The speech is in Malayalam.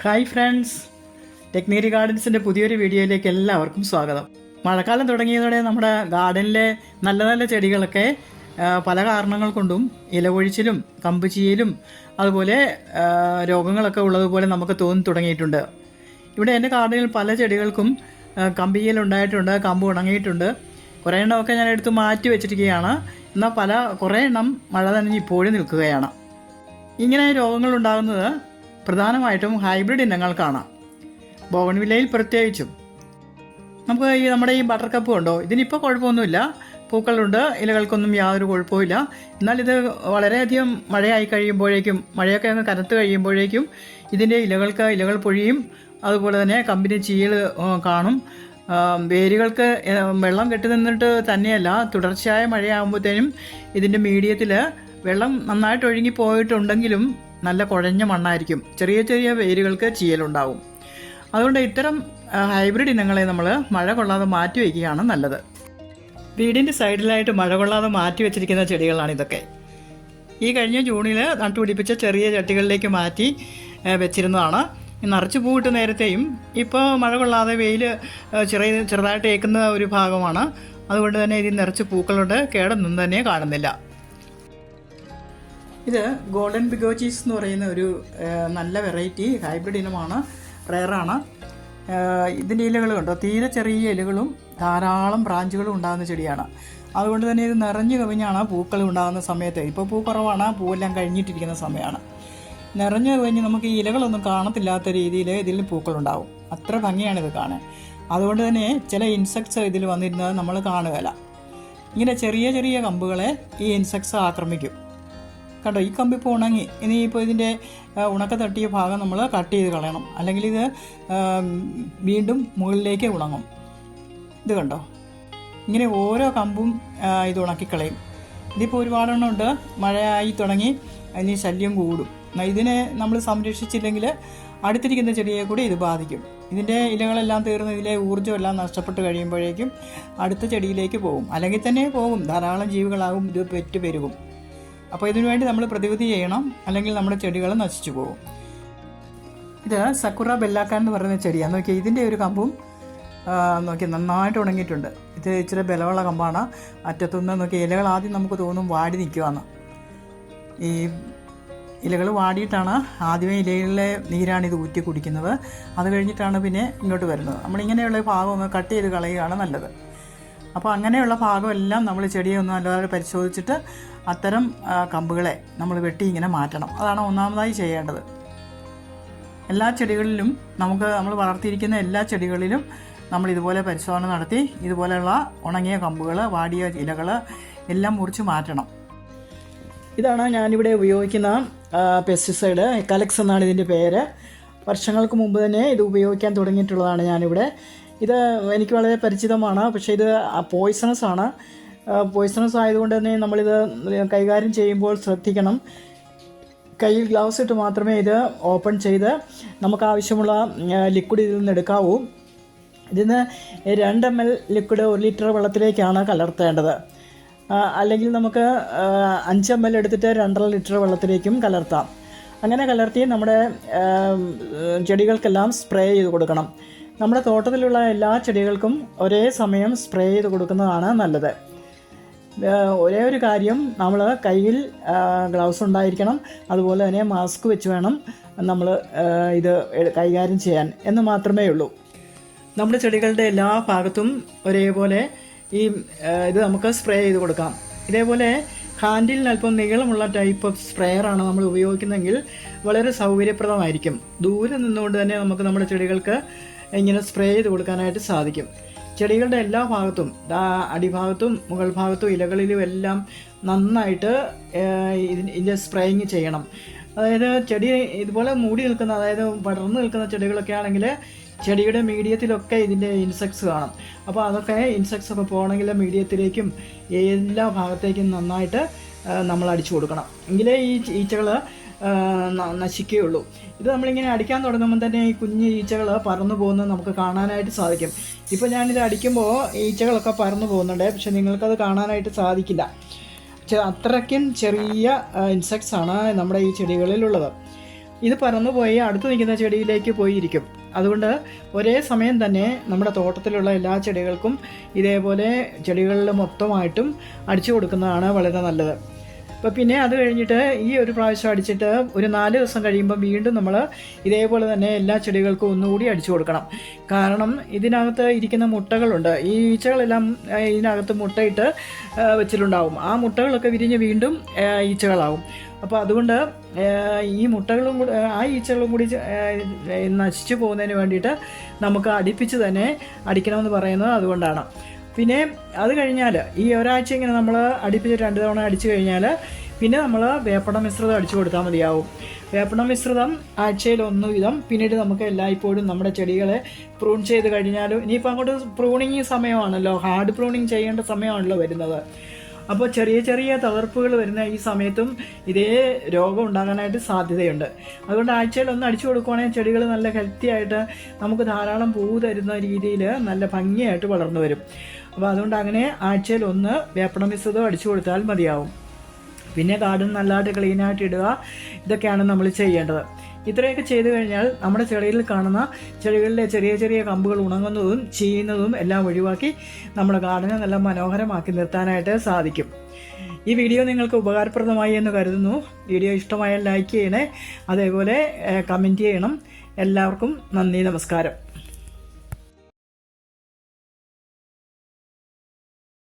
ഹായ് ഫ്രണ്ട്സ്, ടെക്നീരി ഗാർഡൻസിൻ്റെ പുതിയൊരു വീഡിയോയിലേക്ക് എല്ലാവർക്കും സ്വാഗതം. മഴക്കാലം തുടങ്ങിയതോടെ നമ്മുടെ ഗാർഡനിലെ നല്ല നല്ല ചെടികളൊക്കെ പല കാരണങ്ങൾ കൊണ്ടും ഇലകൊഴിച്ചിലും കമ്പ് ചീയലും അതുപോലെ രോഗങ്ങളൊക്കെ ഉള്ളതുപോലെ നമുക്ക് തോന്നി തുടങ്ങിയിട്ടുണ്ട്. ഇവിടെ എൻ്റെ ഗാർഡനിൽ പല ചെടികൾക്കും കമ്പിയലുണ്ടായിട്ടുണ്ട്, കമ്പ് ഉണങ്ങിയിട്ടുണ്ട്. കുറേ എണ്ണമൊക്കെ ഞാൻ എടുത്ത് മാറ്റി വെച്ചിരിക്കുകയാണ്. എന്നാൽ കുറേ എണ്ണം മഴ നനഞ്ഞ് ഇപ്പോഴും നിൽക്കുകയാണ്. ഇങ്ങനെ രോഗങ്ങളുണ്ടാകുന്നത് പ്രധാനമായിട്ടും ഹൈബ്രിഡ് ഇനങ്ങൾക്കാണ്, ബോഗൺവില്ലയിൽ പ്രത്യേകിച്ചും. നമുക്ക് നമ്മുടെ ഈ ബട്ടർ കപ്പ് ഉണ്ടോ, ഇതിനിപ്പോൾ കുഴപ്പമൊന്നുമില്ല, പൂക്കളുണ്ട്, ഇലകൾക്കൊന്നും യാതൊരു കുഴപ്പമില്ല. എന്നാൽ ഇത് വളരെയധികം മഴയായി കഴിയുമ്പോഴേക്കും, മഴയൊക്കെ അങ്ങ് കനത്ത് കഴിയുമ്പോഴേക്കും ഇതിൻ്റെ ഇലകൾ പൊഴിയും, അതുപോലെ തന്നെ കമ്പിന് ചീയൽ കാണും. വേരുകൾക്ക് വെള്ളം കെട്ടി നിന്നിട്ട് തന്നെയല്ല, തുടർച്ചയായ മഴയാകുമ്പോഴത്തേനും ഇതിൻ്റെ മീഡിയത്തിൽ വെള്ളം നന്നായിട്ട് ഒഴുകി പോയിട്ടുണ്ടെങ്കിലും നല്ല കുഴഞ്ഞ മണ്ണായിരിക്കും, ചെറിയ ചെറിയ വേരുകൾക്ക് ചീയലുണ്ടാവും. അതുകൊണ്ട് ഇത്തരം ഹൈബ്രിഡ് ഇനങ്ങളെ നമ്മൾ മഴ കൊള്ളാതെ മാറ്റി വയ്ക്കുകയാണ് നല്ലത്. വീടിൻ്റെ സൈഡിലായിട്ട് മഴ കൊള്ളാതെ മാറ്റി വെച്ചിരിക്കുന്ന ചെടികളാണ് ഇതൊക്കെ. ഈ കഴിഞ്ഞ ജൂണിൽ നട്ടുപിടിപ്പിച്ച ചെറിയ ചട്ടികളിലേക്ക് മാറ്റി വെച്ചിരുന്നതാണ്. നിറച്ച് പൂവിട്ട് നേരത്തെയും ഇപ്പോൾ മഴ കൊള്ളാതെ വെയിൽ ചെറുതായിട്ട് ഏക്കുന്ന ഒരു ഭാഗമാണ്. അതുകൊണ്ട് തന്നെ ഇതിൽ നിറച്ച് പൂക്കളുണ്ട്, കേടൊന്നും തന്നെ കാണുന്നില്ല. ഇത് ഗോൾഡൻ ബിഗോച്ചീസ് എന്ന് പറയുന്ന ഒരു നല്ല വെറൈറ്റി ഹൈബ്രിഡ് ഇനമാണ്, റെയറാണ്. ഇതിൻ്റെ ഇലകൾ കണ്ടോ, തീരെ ചെറിയ ഇലകളും ധാരാളം ബ്രാഞ്ചുകളും ഉണ്ടാകുന്ന ചെടിയാണ്. അതുകൊണ്ട് തന്നെ ഇത് നിറഞ്ഞു കവിഞ്ഞാണ് പൂക്കൾ ഉണ്ടാകുന്ന സമയത്ത്. ഇപ്പോൾ പൂ കുറവാണ്, പൂവെല്ലാം കഴിഞ്ഞിട്ടിരിക്കുന്ന സമയമാണ്. നിറഞ്ഞു കവിഞ്ഞ് നമുക്ക് ഈ ഇലകളൊന്നും കാണത്തില്ലാത്ത രീതിയിൽ ഇതിൽ പൂക്കളുണ്ടാവും. അത്ര ഭംഗിയാണ് ഇത് കാണാൻ. അതുകൊണ്ട് തന്നെ ചില ഇൻസെക്ട്സ് ഇതിൽ വന്നിരുന്നത് നമ്മൾ കാണുകയില്ല. ഇങ്ങനെ ചെറിയ ചെറിയ കമ്പുകളെ ഈ ഇൻസെക്ട്സ് ആക്രമിക്കും. കണ്ടോ, ഈ കമ്പിപ്പോൾ ഉണങ്ങി. ഇനിയിപ്പോൾ ഇതിൻ്റെ ഉണക്ക തട്ടിയ ഭാഗം നമ്മൾ കട്ട് ചെയ്ത് കളയണം, അല്ലെങ്കിൽ ഇത് വീണ്ടും മുകളിലേക്ക് ഉണങ്ങും. ഇത് കണ്ടോ, ഇങ്ങനെ ഓരോ കമ്പും ഇത് ഉണക്കിക്കളയും. ഇതിപ്പോൾ ഒരുപാടെണ്ണം ഉണ്ട്, മഴയായി തുടങ്ങി, ഇനി ശല്യം കൂടും. ഇതിനെ നമ്മൾ സംരക്ഷിച്ചില്ലെങ്കിൽ അടുത്തിരിക്കുന്ന ചെടിയെ കൂടി ഇത് ബാധിക്കും. ഇതിൻ്റെ ഇലകളെല്ലാം തീർന്ന് ഇതിലെ ഊർജ്ജമെല്ലാം നഷ്ടപ്പെട്ട് കഴിയുമ്പോഴേക്കും അടുത്ത ചെടിയിലേക്ക് പോകും, അല്ലെങ്കിൽ തന്നെ പോകും. ധാരാളം ജീവികളാകും, ഇത് പെറ്റ് പെരുകും. അപ്പോൾ ഇതിനുവേണ്ടി നമ്മൾ പ്രതിവിധി ചെയ്യണം, അല്ലെങ്കിൽ നമ്മുടെ ചെടികൾ നശിച്ചു പോകും. ഇത് സക്കുറ ബെല്ലാക്കാൻ എന്ന് പറയുന്ന ചെടിയാണ്. നോക്കി, ഇതിൻ്റെ ഒരു കമ്പും നോക്കി നന്നായിട്ട് ഉണങ്ങിയിട്ടുണ്ട്. ഇത് ഇച്ചിരി ബലമുള്ള കമ്പാണ്. അറ്റത്തുനിന്ന് നോക്കി ഇലകൾ ആദ്യം നമുക്ക് തോന്നും വാടി നിൽക്കുവാന്ന്. ഈ ഇലകൾ വാടിയിട്ടാണ് ആദ്യമേ ഇലകളിലെ നീരാണ് ഇത് ഊറ്റി കുടിക്കുന്നത്. അത് കഴിഞ്ഞിട്ടാണ് പിന്നെ ഇങ്ങോട്ട് വരുന്നത്. നമ്മളിങ്ങനെയുള്ള ഭാഗം ഒന്ന് കട്ട് ചെയ്ത് കളയുകയാണ് നല്ലത്. അപ്പോൾ അങ്ങനെയുള്ള ഭാഗമെല്ലാം നമ്മൾ ചെടിയെ ഒന്ന് നല്ലതായിട്ട് പരിശോധിച്ചിട്ട് അത്തരം കമ്പുകളെ നമ്മൾ വെട്ടി ഇങ്ങനെ മാറ്റണം. അതാണ് ഒന്നാമതായി ചെയ്യേണ്ടത്. എല്ലാ ചെടികളിലും നമ്മൾ വളർത്തിയിരിക്കുന്ന എല്ലാ ചെടികളിലും നമ്മൾ ഇതുപോലെ പരിശോധന നടത്തി ഇതുപോലെയുള്ള ഉണങ്ങിയ കമ്പുകൾ, വാടിയ ഇലകൾ എല്ലാം മുറിച്ച് മാറ്റണം. ഇതാണ് ഞാനിവിടെ ഉപയോഗിക്കുന്ന പെസ്റ്റിസൈഡ്. കലക്സ് എന്നാണ് ഇതിൻ്റെ പേര്. വർഷങ്ങൾക്ക് മുമ്പ് തന്നെ ഇത് ഉപയോഗിക്കാൻ തുടങ്ങിയിട്ടുള്ളതാണ് ഞാനിവിടെ. ഇത് എനിക്ക് വളരെ പരിചിതമാണ്. പക്ഷേ ഇത് പോയ്സണസ് ആണ്. പോയ്സണസ് ആയതുകൊണ്ട് തന്നെ നമ്മളിത് കൈകാര്യം ചെയ്യുമ്പോൾ ശ്രദ്ധിക്കണം. കയ്യിൽ ഗ്ലൗസ് ഇട്ട് മാത്രമേ ഇത് ഓപ്പൺ ചെയ്ത് നമുക്ക് ആവശ്യമുള്ള ലിക്വിഡ് ഇതിൽ നിന്ന് എടുക്കാവൂ. ഇതിന് 2 ml ലിക്വിഡ് 1 ലിറ്റർ വെള്ളത്തിലേക്കാണ് കലർത്തേണ്ടത്. അല്ലെങ്കിൽ നമുക്ക് 5 ml എടുത്തിട്ട് 2.5 ലിറ്റർ വെള്ളത്തിലേക്കും കലർത്താം. അങ്ങനെ കലർത്തി നമ്മുടെ ചെടികൾക്കെല്ലാം സ്പ്രേ ചെയ്ത് കൊടുക്കണം. നമ്മുടെ തോട്ടത്തിലുള്ള എല്ലാ ചെടികൾക്കും ഒരേ സമയം സ്പ്രേ ചെയ്ത് കൊടുക്കുന്നതാണ് നല്ലത്. ഒരേ ഒരു കാര്യം, നമ്മൾ കയ്യിൽ ഗ്ലൗസ് ഉണ്ടായിരിക്കണം, അതുപോലെ തന്നെ മാസ്ക് വെച്ച് വേണം നമ്മൾ ഇത് കൈകാര്യം ചെയ്യാൻ എന്ന് മാത്രമേ ഉള്ളൂ. നമ്മുടെ ചെടികളുടെ എല്ലാ ഭാഗത്തും ഒരേപോലെ ഇത് നമുക്ക് സ്പ്രേ ചെയ്ത് കൊടുക്കാം. ഇതേപോലെ ഹാൻഡിലിന് അല്പം നീളമുള്ള ടൈപ്പ് ഓഫ് സ്പ്രേയറാണ് നമ്മൾ ഉപയോഗിക്കുന്നതെങ്കിൽ വളരെ സൗകര്യപ്രദമായിരിക്കും. ദൂരെ നിന്നുകൊണ്ട് തന്നെ നമുക്ക് നമ്മുടെ ചെടികൾക്ക് ഇങ്ങനെ സ്പ്രേ ചെയ്ത് കൊടുക്കാനായിട്ട് സാധിക്കും. ചെടികളുടെ എല്ലാ ഭാഗത്തും, അടിഭാഗത്തും മുകൾ ഭാഗത്തും ഇലകളിലും എല്ലാം നന്നായിട്ട് ഇതിൻ്റെ സ്പ്രേയിങ് ചെയ്യണം. അതായത് ചെടി ഇതുപോലെ മൂടി നിൽക്കുന്ന, അതായത് പടർന്നു നിൽക്കുന്ന ചെടികളൊക്കെ ആണെങ്കിൽ ചെടിയുടെ മീഡിയത്തിലൊക്കെ ഇതിൻ്റെ ഇൻസെക്ട്സ് കാണും. അപ്പോൾ അതൊക്കെ ഇൻസെക്ട്സ് ഒക്കെ പോകണമെങ്കിൽ മീഡിയത്തിലേക്കും എല്ലാ ഭാഗത്തേക്കും നന്നായിട്ട് നമ്മൾ അടിച്ചു കൊടുക്കണം. എങ്കിലേ ഈ ഈച്ചകൾ നശിക്കുകയുള്ളൂ. ഇത് നമ്മളിങ്ങനെ അടിക്കാൻ തുടങ്ങുമ്പോൾ തന്നെ ഈ കുഞ്ഞ് ഈച്ചകൾ പറന്നു പോകുന്നത് നമുക്ക് കാണാനായിട്ട് സാധിക്കും. ഇപ്പോൾ ഞാനിത് അടിക്കുമ്പോൾ ഈച്ചകളൊക്കെ പറന്നു പോകുന്നുണ്ട്, പക്ഷെ നിങ്ങൾക്കത് കാണാനായിട്ട് സാധിക്കില്ല. അത്രയ്ക്കും ചെറിയ ഇൻസെക്ട്സാണ് നമ്മുടെ ഈ ചെടികളിലുള്ളത്. ഇത് പറന്നുപോയി അടുത്ത് നിൽക്കുന്ന ചെടിയിലേക്ക് പോയിരിക്കും. അതുകൊണ്ട് ഒരേ സമയം തന്നെ നമ്മുടെ തോട്ടത്തിലുള്ള എല്ലാ ചെടികൾക്കും ഇതേപോലെ ചെടികളിൽ മൊത്തമായിട്ടും അടിച്ചു കൊടുക്കുന്നതാണ് വളരെ നല്ലത്. അപ്പോൾ പിന്നെ അത് കഴിഞ്ഞിട്ട് ഈ ഒരു പ്രാവശ്യം അടിച്ചിട്ട് ഒരു 4 ദിവസം കഴിയുമ്പോൾ വീണ്ടും നമ്മൾ ഇതേപോലെ തന്നെ എല്ലാ ചെടികൾക്കും ഒന്നുകൂടി അടിച്ചു കൊടുക്കണം. കാരണം ഇതിനകത്ത് ഇരിക്കുന്ന മുട്ടകളുണ്ട്. ഈ ഈച്ചകളെല്ലാം ഇതിനകത്ത് മുട്ടയിട്ട് വെച്ചിട്ടുണ്ടാവും. ആ മുട്ടകളൊക്കെ വിരിഞ്ഞ് വീണ്ടും ഈച്ചകളാവും. അപ്പോൾ അതുകൊണ്ട് ഈ മുട്ടകളും കൂടി ആ ഈച്ചകളും കൂടി നശിച്ചു പോകുന്നതിന് വേണ്ടിയിട്ട് നമുക്ക് അടുപ്പിച്ച് തന്നെ അടിക്കണമെന്ന് പറയുന്നത് അതുകൊണ്ടാണ്. പിന്നെ അത് കഴിഞ്ഞാൽ ഈ ഒരാഴ്ച ഇങ്ങനെ നമ്മൾ അടുപ്പിച്ച് 2 തവണ അടിച്ചു കഴിഞ്ഞാൽ പിന്നെ നമ്മൾ വേപ്പണ മിശ്രിതം അടിച്ചു കൊടുത്താൽ മതിയാവും. വേപ്പണ മിശ്രിതം ആഴ്ചയിൽ 1 വീതം. പിന്നീട് നമുക്ക് എല്ലായ്പ്പോഴും നമ്മുടെ ചെടികളെ പ്രൂൺ ചെയ്ത് കഴിഞ്ഞാലും ഇനിയിപ്പോൾ അങ്ങോട്ട് പ്രൂണിങ് സമയമാണല്ലോ, ഹാർഡ് പ്രൂണിങ് ചെയ്യേണ്ട സമയമാണല്ലോ വരുന്നത്. അപ്പോൾ ചെറിയ ചെറിയ തകർപ്പുകൾ വരുന്ന ഈ സമയത്തും ഇതേ രോഗം ഉണ്ടാകാനായിട്ട് സാധ്യതയുണ്ട്. അതുകൊണ്ട് ആഴ്ചയിൽ 1 അടിച്ചു കൊടുക്കുവാണെങ്കിൽ ചെടികൾ നല്ല ഹെൽത്തി ആയിട്ട് നമുക്ക് ധാരാളം പൂ തരുന്ന രീതിയിൽ നല്ല ഭംഗിയായിട്ട് വളർന്നു വരും. അപ്പോൾ അതുകൊണ്ട് അങ്ങനെ ആഴ്ചയിൽ 1 വേപ്പണ മിശ്രിതം അടിച്ചു കൊടുത്താൽ മതിയാവും. പിന്നെ ഗാർഡൻ നല്ലതായിട്ട് ക്ലീനായിട്ട് ഇടുക. ഇതൊക്കെയാണ് നമ്മൾ ചെയ്യേണ്ടത്. ഇത്രയൊക്കെ ചെയ്തു കഴിഞ്ഞാൽ നമ്മുടെ ചെടിയിൽ കാണുന്ന ചെടികളിലെ ചെറിയ ചെറിയ കമ്പുകൾ ഉണങ്ങുന്നതും ചീയുന്നതും എല്ലാം ഒഴിവാക്കി നമ്മുടെ ഗാർഡനെ നല്ല മനോഹരമാക്കി നിർത്താനായിട്ട് സാധിക്കും. ഈ വീഡിയോ നിങ്ങൾക്ക് ഉപകാരപ്രദമായി എന്ന് കരുതുന്നു. വീഡിയോ ഇഷ്ടമായാൽ ലൈക്ക് ചെയ്യണേ, അതേപോലെ കമൻറ്റ് ചെയ്യണം. എല്ലാവർക്കും നന്ദി, നമസ്കാരം.